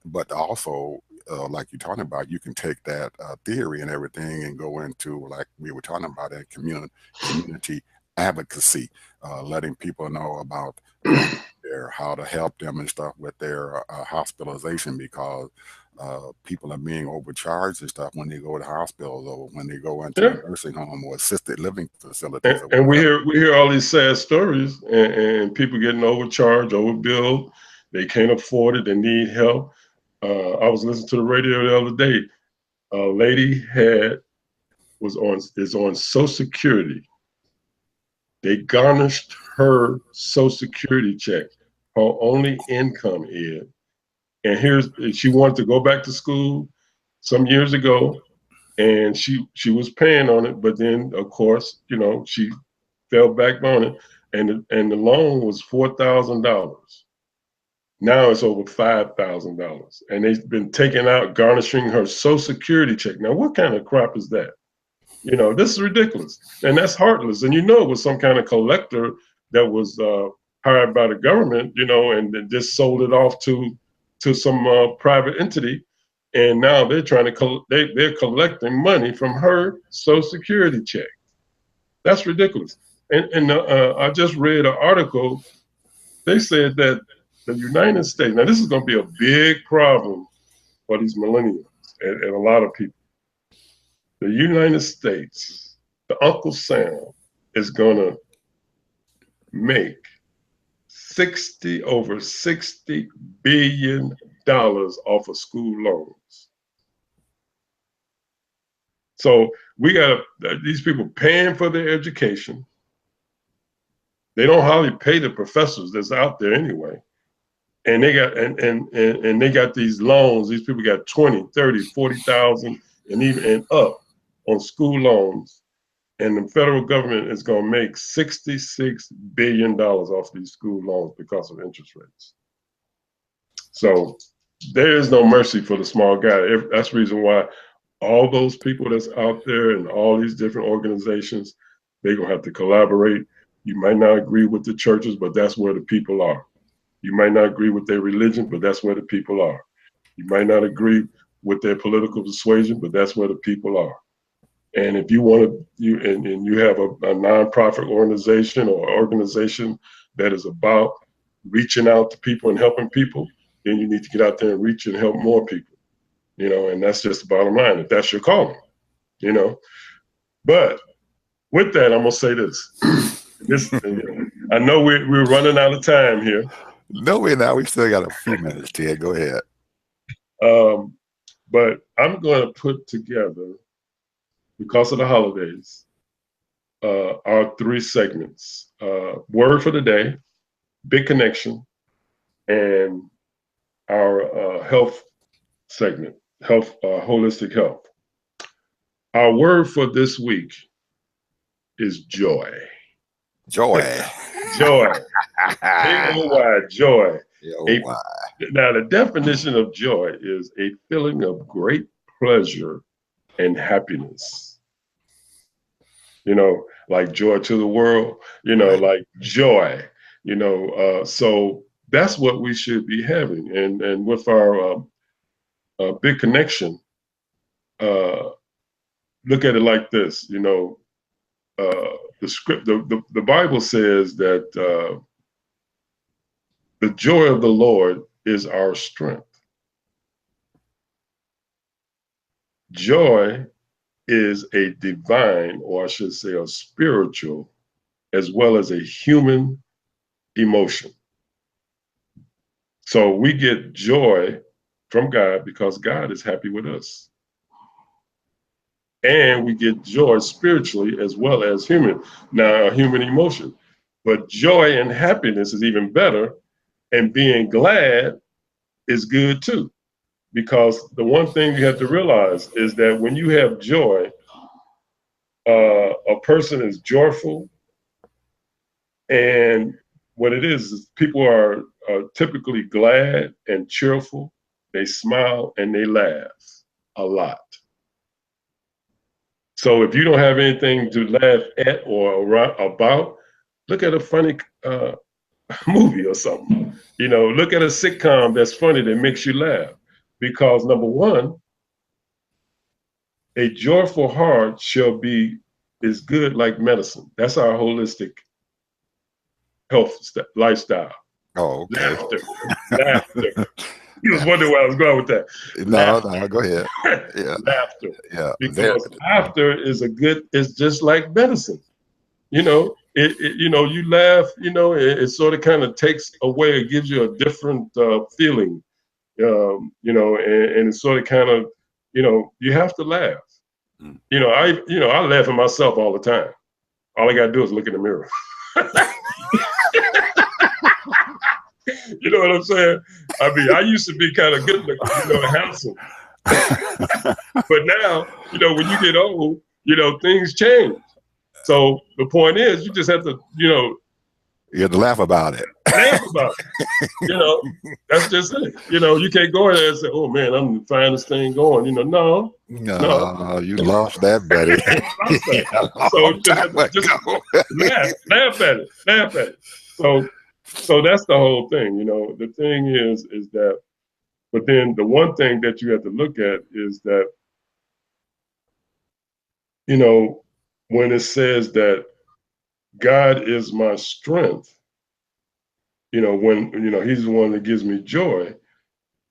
but also, like you're talking about, you can take that theory and everything and go into, like we were talking about, that community advocacy, letting people know about how to help them and stuff with their hospitalization, because people are being overcharged and stuff when they go to hospitals or when they go into a nursing home or assisted living facilities. And we hear all these sad stories, and people getting overcharged, overbilled. They can't afford it. They need help. I was listening to the radio the other day. A lady is on Social Security. They garnished her Social Security check. Her only income is, and she wanted to go back to school some years ago, and she was paying on it, but then of course, she fell back on it, and the loan was $4,000. Now it's over $5,000, and they've been taking out, garnishing her Social Security check. Now, what kind of crap is that? This is ridiculous, and that's heartless. And it was some kind of collector that was hired by the government, and just sold it off to some private entity, and now they're trying to they're collecting money from her Social Security check. That's ridiculous. And I just read an article. They said that the United States, now this is going to be a big problem for these millennials and a lot of people. The United States, the Uncle Sam, is going to make over $60 billion off of school loans. So we got these people paying for their education. They don't hardly pay the professors that's out there anyway. And they got and they got these loans. These people got 20, 30, 40,000 and up on school loans. And the federal government is going to make $66 billion off these school loans because of interest rates. So there is no mercy for the small guy. That's the reason why all those people that's out there and all these different organizations, they're going to have to collaborate. You might not agree with the churches, but that's where the people are. You might not agree with their religion, but that's where the people are. You might not agree with their political persuasion, but that's where the people are. And if you want to, you have a nonprofit organization or organization that is about reaching out to people and helping people, then you need to get out there and reach and help more people, and that's just the bottom line, if that's your calling, But with that, I'm going to say this. I know we're running out of time here. No, we're not. We still got a few minutes, Ted. Go ahead. But I'm going to put together, because of the holidays, our 3 segments: Word for the Day, Big Connection, and our health segment, holistic health. Our word for this week is joy. Joy. Joy. J-O-Y, joy. J-O-Y. Now, the definition of joy is a feeling of great pleasure and happiness. Like joy to the world, Right. like joy, so that's what we should be having. And with our big connection, look at it like this, the Bible says that the joy of the Lord is our strength. Joy is a divine, or I should say a spiritual, as well as a human emotion. So we get joy from God because God is happy with us. And we get joy spiritually as well as human emotion. But joy and happiness is even better, and being glad is good too. Because the one thing you have to realize is that when you have joy, a person is joyful, and what it is people are typically glad and cheerful. They smile and they laugh a lot. So if you don't have anything to laugh at or about, look at a funny movie or something. Look at a sitcom that's funny that makes you laugh. Because number one, a joyful heart is good like medicine. That's our holistic health lifestyle. Oh, okay. Laughter. You was wondering where I was going with that. No, go ahead. Yeah. Laughter. Yeah. Because laughter is just like medicine. You laugh, it sort of kind of takes away, it gives you a different feeling, and it sort of kind of, you have to laugh. I laugh at myself all the time. All I got to do is look in the mirror. You know what I'm saying? I mean, I used to be kind of good looking, handsome. But now, when you get old, things change. So the point is, you just have to, you have to laugh about it. Laugh about it. That's just it. You can't go in there and say, "Oh man, I'm the finest thing going." No. You lost that, buddy. So just laugh at it. So that's the whole thing. The thing is that, but then the one thing that you have to look at is that, when it says that God is my strength, when, he's the one that gives me joy,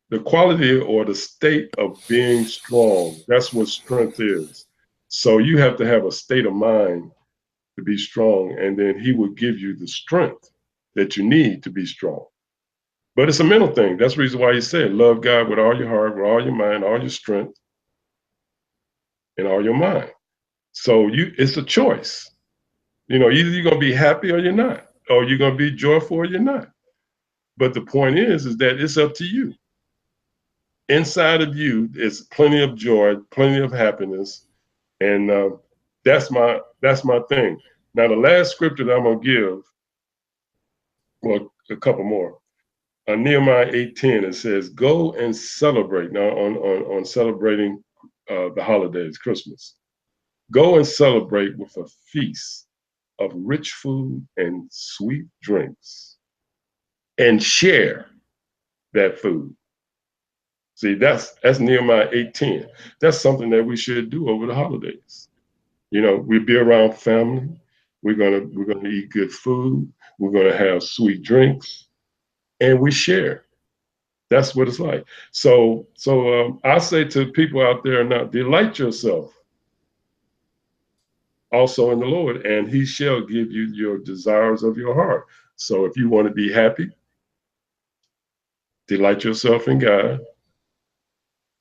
the quality or the state of being strong, that's what strength is. So you have to have a state of mind to be strong, and then he will give you the strength that you need to be strong. But it's a mental thing. That's the reason why he said, love God with all your heart, with all your mind, all your strength, and all your mind. So it's a choice. Either you're going to be happy or you're not, or you're going to be joyful or you're not. But the point is that it's up to you. Inside of you is plenty of joy, plenty of happiness, and that's my thing. Now, the last scripture that I'm going to give, well, a couple more. Nehemiah 8:10, it says, "Go and celebrate." Now, on celebrating the holidays, Christmas, go and celebrate with a feast of rich food and sweet drinks, and share that food. See, that's Nehemiah 8:10. That's something that we should do over the holidays. We'll be around family. We're gonna eat good food. We're gonna have sweet drinks, and we share. That's what it's like. So I say to people out there now, delight yourself also in the Lord, and He shall give you your desires of your heart. So if you want to be happy, delight yourself in God,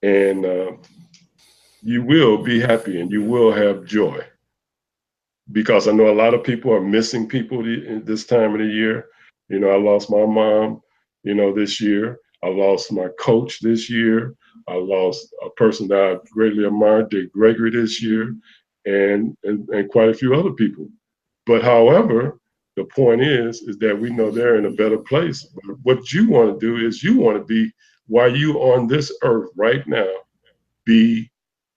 and you will be happy and you will have joy. Because I know a lot of people are missing people this time of the year. I lost my mom, this year. I lost my coach this year. I lost a person that I greatly admired, Dick Gregory, this year, and quite a few other people. But however, the point is that we know they're in a better place. But what you want to do is you want to be, while you on this earth right now, be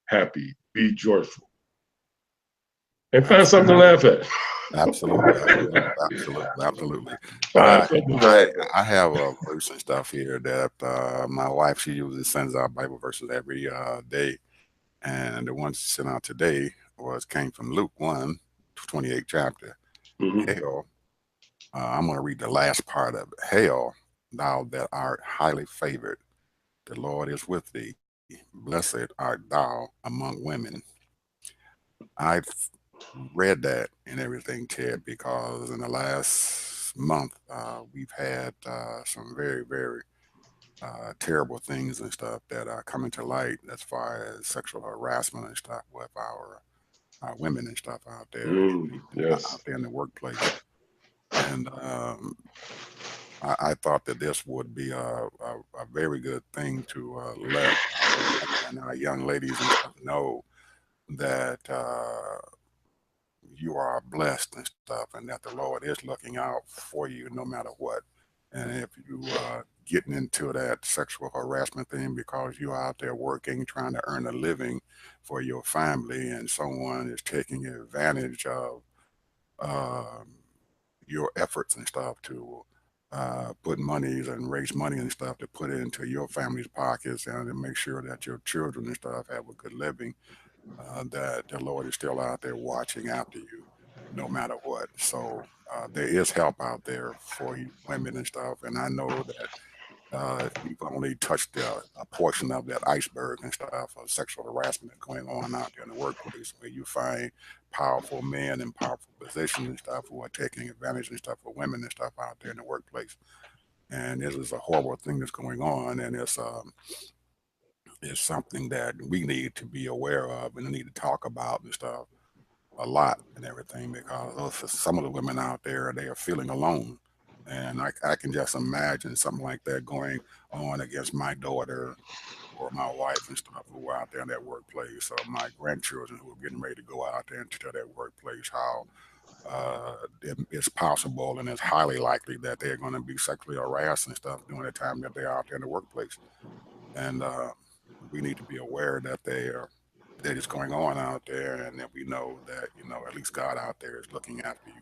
happy, be joyful, and find something to laugh at. Absolutely, absolutely. Find something to laugh at. I have a verse and stuff here that my wife, she usually sends out Bible verses every day, and the one she sent out today came from Luke 1:28 chapter. Mm-hmm. Hail, I'm going to read the last part of it. Hail, thou that art highly favored, the Lord is with thee. Blessed art thou among women. I read that and everything, Ted, because in the last month we've had some very, very terrible things and stuff that are coming to light as far as sexual harassment and stuff with our women and stuff out there, Yes. out there in the workplace. And I thought that this would be a very good thing to let our women and our young ladies and stuff know that you are blessed and stuff, and that the Lord is looking out for you no matter what. And if you getting into that sexual harassment thing because you're out there working, trying to earn a living for your family, and someone is taking advantage of uh, your efforts and stuff to put monies and raise money and stuff to put it into your family's pockets and to make sure that your children and stuff have a good living, that the Lord is still out there watching after you no matter what. So there is help out there for you women and stuff. And I know that you've only touched a portion of that iceberg and stuff of sexual harassment going on out there in the workplace, where you find powerful men in powerful positions and stuff who are taking advantage and stuff of women and stuff out there in the workplace. And this is a horrible thing that's going on, and it's something that we need to be aware of and need to talk about and stuff a lot and everything, because some of the women out there, they are feeling alone. And I can just imagine something like that going on against my daughter or my wife and stuff who are out there in that workplace, or my grandchildren who are getting ready to go out there into that workplace, how it's possible and it's highly likely that they're going to be sexually harassed and stuff during the time that they're out there in the workplace. And we need to be aware that is going on out there, and that we know that at least God out there is looking after you.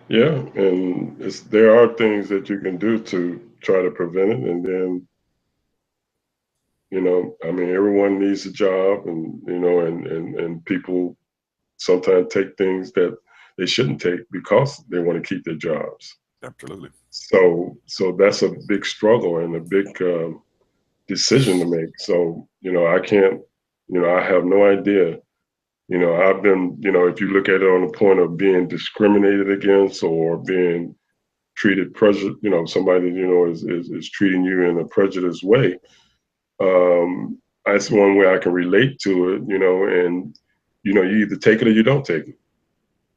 Yeah, and there are things that you can do to try to prevent it, and then I mean, everyone needs a job, and and people sometimes take things that they shouldn't take because they want to keep their jobs. Absolutely. So that's a big struggle and a big decision to make. So I can't, I have no idea. I've been, if you look at it on the point of being discriminated against or being treated somebody is treating you in a prejudiced way. That's one way I can relate to it. And you either take it or you don't take it.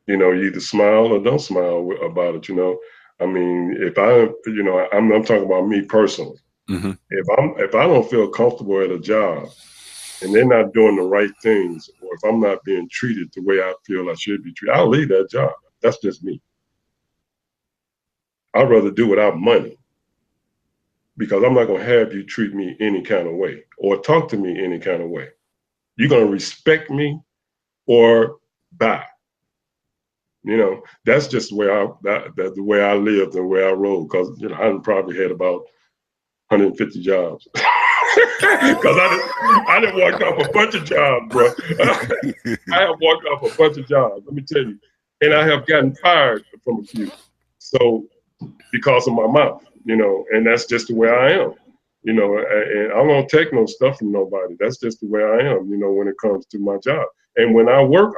You either smile or don't smile about it. I mean, if I'm talking about me personally. Mm-hmm. If I don't feel comfortable at a job and they're not doing the right things, or if I'm not being treated the way I feel I should be treated, I'll leave that job. That's just me. I'd rather do without money, because I'm not going to have you treat me any kind of way or talk to me any kind of way. You're going to respect me or bye. That's just the way the way I lived and where I rolled. Because I probably had about 150 jobs. Because I didn't walk off a bunch of jobs, bro. I have walked off a bunch of jobs, let me tell you. And I have gotten fired from a few. So because of my mouth, and that's just the way I am. And I don't take no stuff from nobody. That's just the way I am, when it comes to my job. And when I work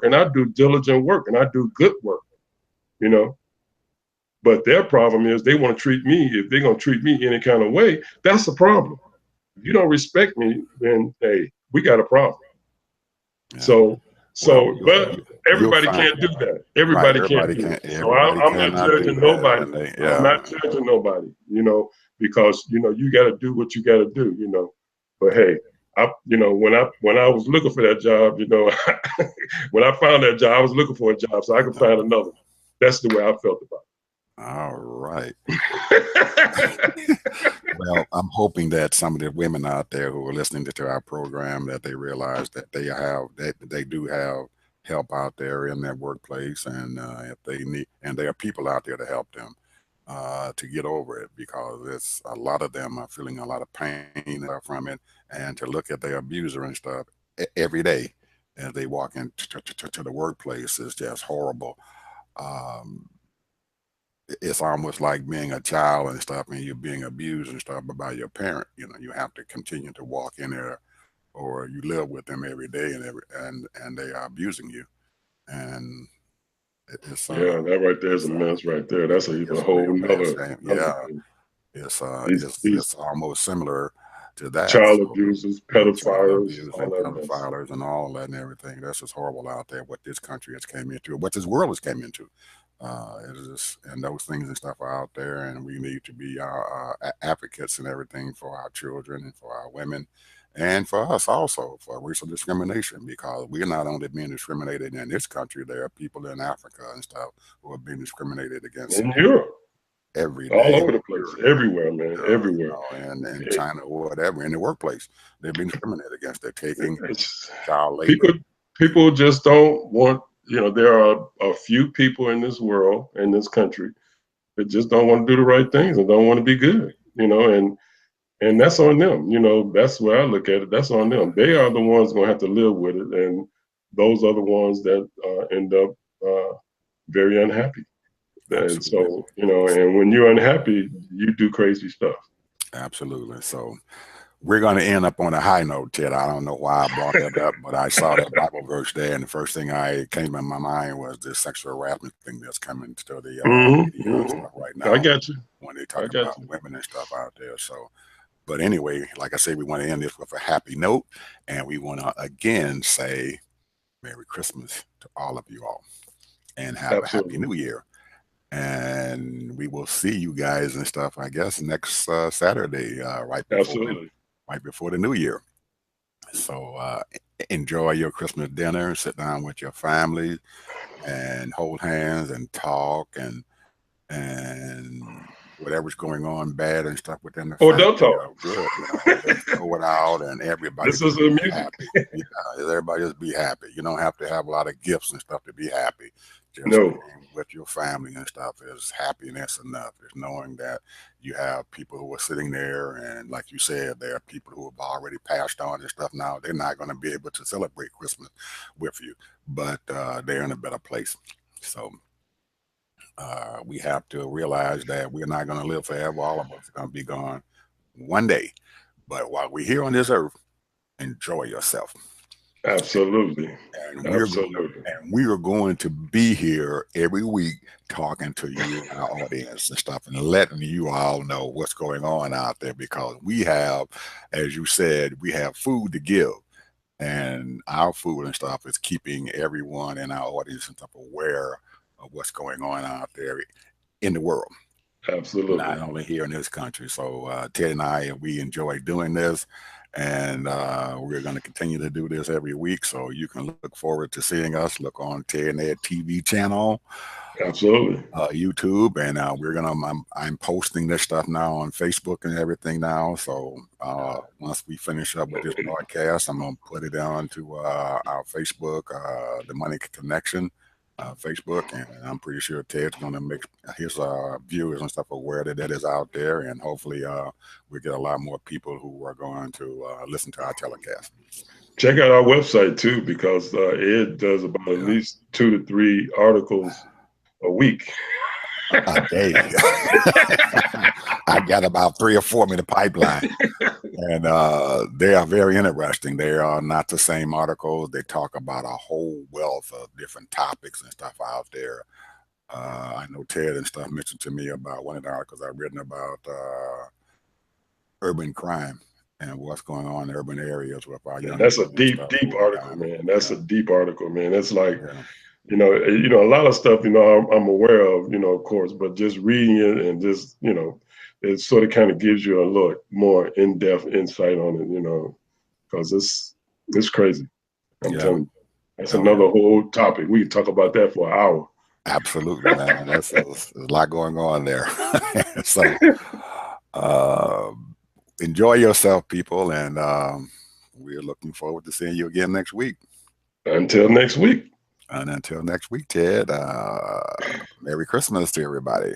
and I do diligent work and I do good work, But their problem is they want to treat me, if they're going to treat me any kind of way, that's a problem. If you don't respect me, then, hey, we got a problem. Yeah. But everybody can't do that. Everybody can't do that. So I'm not judging nobody. I'm not judging nobody, because, you got to do what you got to do, But hey, when I was looking for that job, when I found that job, I was looking for a job so I could find another. That's the way I felt about it. All right. Well, I'm hoping that some of the women out there who are listening to our program, that they realize that they do have help out there in their workplace, and if they need, and there are people out there to help them to get over it, because it's a lot of them are feeling a lot of pain from it, and to look at their abuser and stuff every day as they walk into the workplace is just horrible. It's almost like being a child and stuff, and you're being abused and stuff by your parent. You have to continue to walk in there, or you live with them every day, and they are abusing you. And it's that right there is a mess right there. That's a whole nother. It's almost similar to that. Child abusers, pedophiles, and all that and everything. That's just horrible out there. What this country has came into, what this world has came into. And those things and stuff are out there, and we need to be our advocates and everything for our children and for our women, and for us also, for racial discrimination, because we're not only being discriminated in this country, there are people in Africa and stuff who are being discriminated against in Europe every day, all over the place, everywhere, man, everywhere, and China or whatever, in the workplace they're being discriminated against. They're taking child labor. People just don't want. There are a few people in this world, in this country, that just don't want to do the right things and don't want to be good, and that's on them. That's where I look at it. That's on them. They are the ones going to have to live with it, and those are the ones that end up very unhappy. Absolutely. And so, and when you're unhappy, you do crazy stuff. Absolutely. So we're going to end up on a high note, Ted. I don't know why I brought that up, but I saw that Bible verse there, and the first thing I came in my mind was this sexual harassment thing that's coming to the media stuff right now. I got you. When they talk about women and stuff out there. So, but anyway, like I said, we want to end this with a happy note, and we want to again say Merry Christmas to all of you all, and have a Happy New Year. And we will see you guys and stuff, I guess, next Saturday, right before the New Year. So enjoy your Christmas dinner, sit down with your family, and hold hands and talk, and whatever's going on bad and stuff within the family. Don't talk. Good, just throw it out, and everybody this is the music. Happy. Everybody just be happy. You don't have to have a lot of gifts and stuff to be happy. Just being with your family and stuff is happiness enough. It's knowing that you have people who are sitting there, and like you said, there are people who have already passed on and stuff. Now they're not going to be able to celebrate Christmas with you, but they're in a better place. So we have to realize that we're not going to live forever. All of us are going to be gone one day. But while we're here on this earth, enjoy yourself. Absolutely. And we are going to be here every week talking to you, our audience and stuff, and letting you all know what's going on out there, because we have, as you said, we have food to give, and our food and stuff is keeping everyone in our audience and stuff aware of what's going on out there in the world. Absolutely. Not only here in this country. So Ted and I, we enjoy doing this. And we're going to continue to do this every week, so you can look forward to seeing us. Look on Ted and Ed TV channel, absolutely, YouTube, and I'm posting this stuff now on Facebook and everything now. So once we finish up with this broadcast, I'm going to put it on to our Facebook, the Money Connection Facebook, and I'm pretty sure Ted's going to make his viewers and stuff aware that that is out there, and hopefully we get a lot more people who are going to listen to our telecast. Check out our website too, because Ed does about at least 2 to 3 articles a week. A day. I got about 3 or 4 in the pipeline, and they are very interesting. They are not the same articles. They talk about a whole wealth of different topics and stuff out there. I know Ted and stuff mentioned to me about one of the articles I've written about urban crime and what's going on in urban areas with our young. That's a deep article, man. That's a deep article, man. It's like, you know, a lot of stuff, you know, I'm aware of, you know, of course, but just reading it and just, you know, it sort of kind of gives you a little more in-depth insight on it, you know, because it's crazy. I'm telling you, that's another whole topic. We can talk about that for an hour. Absolutely, man. There's a lot going on there. So enjoy yourself, people, and we're looking forward to seeing you again next week. Until next week. And until next week, Ted, Merry Christmas to everybody.